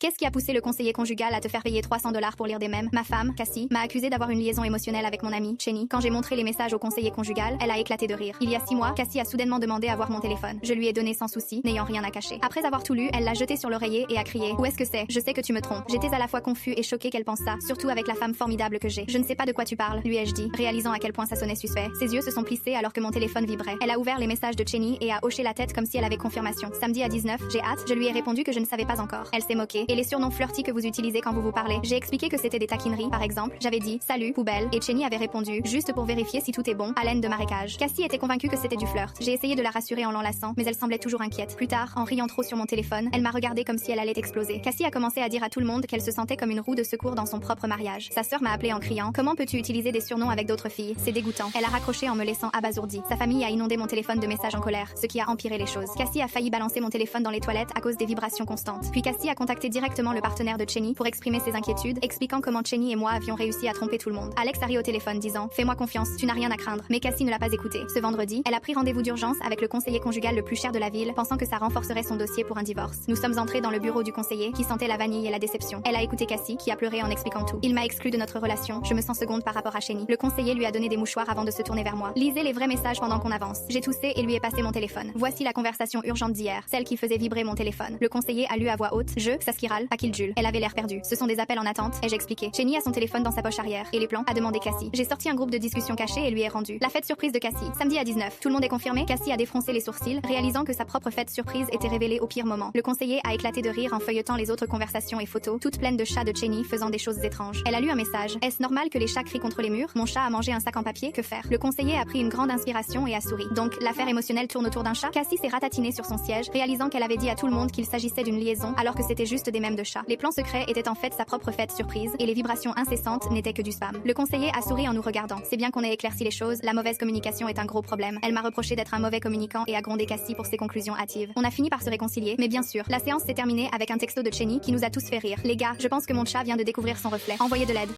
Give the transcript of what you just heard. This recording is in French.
Qu'est-ce qui a poussé le conseiller conjugal à te faire payer 300 $ pour lire des mèmes? Ma femme, Cassie, m'a accusé d'avoir une liaison émotionnelle avec mon amie, Chenny. Quand j'ai montré les messages au conseiller conjugal, elle a éclaté de rire. Il y a 6 mois, Cassie a soudainement demandé à voir mon téléphone. Je lui ai donné sans souci, n'ayant rien à cacher. Après avoir tout lu, elle l'a jeté sur l'oreiller et a crié: Où est-ce que c'est? Je sais que tu me trompes. J'étais à la fois confus et choqué qu'elle pense ça, surtout avec la femme formidable que j'ai. Je ne sais pas de quoi tu parles, lui ai-je dit, réalisant à quel point ça sonnait suspect. Ses yeux se sont plissés alors que mon téléphone vibrait. Elle a ouvert les messages de Chenny et a hoché la tête comme si elle avait confirmation. Samedi à 19, j'ai hâte, je lui ai répondu que je ne savais pas encore. Elle s'est moquée. Et les surnoms flirty que vous utilisez quand vous parlez? J'ai expliqué que c'était des taquineries, par exemple. J'avais dit salut, poubelle, et Chenny avait répondu juste pour vérifier si tout est bon, haleine de marécage. Cassie était convaincue que c'était du flirt. J'ai essayé de la rassurer en l'enlaçant, mais elle semblait toujours inquiète. Plus tard, en riant trop sur mon téléphone, elle m'a regardé comme si elle allait exploser. Cassie a commencé à dire à tout le monde qu'elle se sentait comme une roue de secours dans son propre mariage. Sa sœur m'a appelé en criant: Comment peux-tu utiliser des surnoms avec d'autres filles? C'est dégoûtant. Elle a raccroché en me laissant abasourdie. Sa famille a inondé mon téléphone de messages en colère, ce qui a empiré les choses. Cassie a failli balancer mon téléphone dans les toilettes à cause des vibrations constantes. Puis Cassie a contacté directement le partenaire de Chenny pour exprimer ses inquiétudes, expliquant comment Chenny et moi avions réussi à tromper tout le monde. Alex a ri au téléphone disant: Fais-moi confiance, tu n'as rien à craindre. Mais Cassie ne l'a pas écouté. Ce vendredi, elle a pris rendez-vous d'urgence avec le conseiller conjugal le plus cher de la ville, pensant que ça renforcerait son dossier pour un divorce. Nous sommes entrés dans le bureau du conseiller, qui sentait la vanille et la déception. Elle a écouté Cassie, qui a pleuré en expliquant tout. Il m'a exclu de notre relation, je me sens seconde par rapport à Chenny. Le conseiller lui a donné des mouchoirs avant de se tourner vers moi. Lisez les vrais messages pendant qu'on avance. J'ai toussé et lui ai passé mon téléphone. Voici la conversation urgente d'hier, celle qui faisait vibrer mon téléphone. Le conseiller a lu à voix haute: Je, Saskiral, pas qu'il Jules. Elle avait l'air perdue. Ce sont des appels en attente, ai-je expliqué. Chenny a son téléphone dans sa poche arrière. Et les plans? A demandé Cassie. J'ai sorti un groupe de discussion caché et lui ai rendu. La fête surprise de Cassie. Samedi à 19. Tout le monde est confirmé? Cassie a défroncé les sourcils, réalisant que sa propre fête surprise était révélée au pire moment. Le conseiller a éclaté de rire en feuilletant les autres conversations et photos, toutes pleines de chats de Chenny faisant des choses étranges. Elle a lu un message: Est-ce normal que les chats crient contre les murs? Mon chat a mangé un sac en papier, que faire? Le conseiller a pris une grande inspiration et a souri. Donc, l'affaire émotionnelle tourne autour d'un chat? Cassie s'est ratatinée sur son siège, réalisant qu'elle avait dit à tout le monde qu'il s'agissait d'une liaison, alors que c'était juste des mèmes de chat. Les plans secrets étaient en fait sa propre fête surprise, et les vibrations incessantes n'étaient que du spam. Le conseiller a souri en nous regardant. C'est bien qu'on ait éclairci les choses, la mauvaise communication est un gros problème. Elle m'a reproché d'être un mauvais communicant et a grondé Cassie pour ses conclusions hâtives. On a fini par se réconcilier, mais bien sûr, la séance s'est terminée avec un texto de Chenny qui nous a tous fait rire. Les gars, je pense que mon chat vient de découvrir son reflet. Envoyez de l'aide.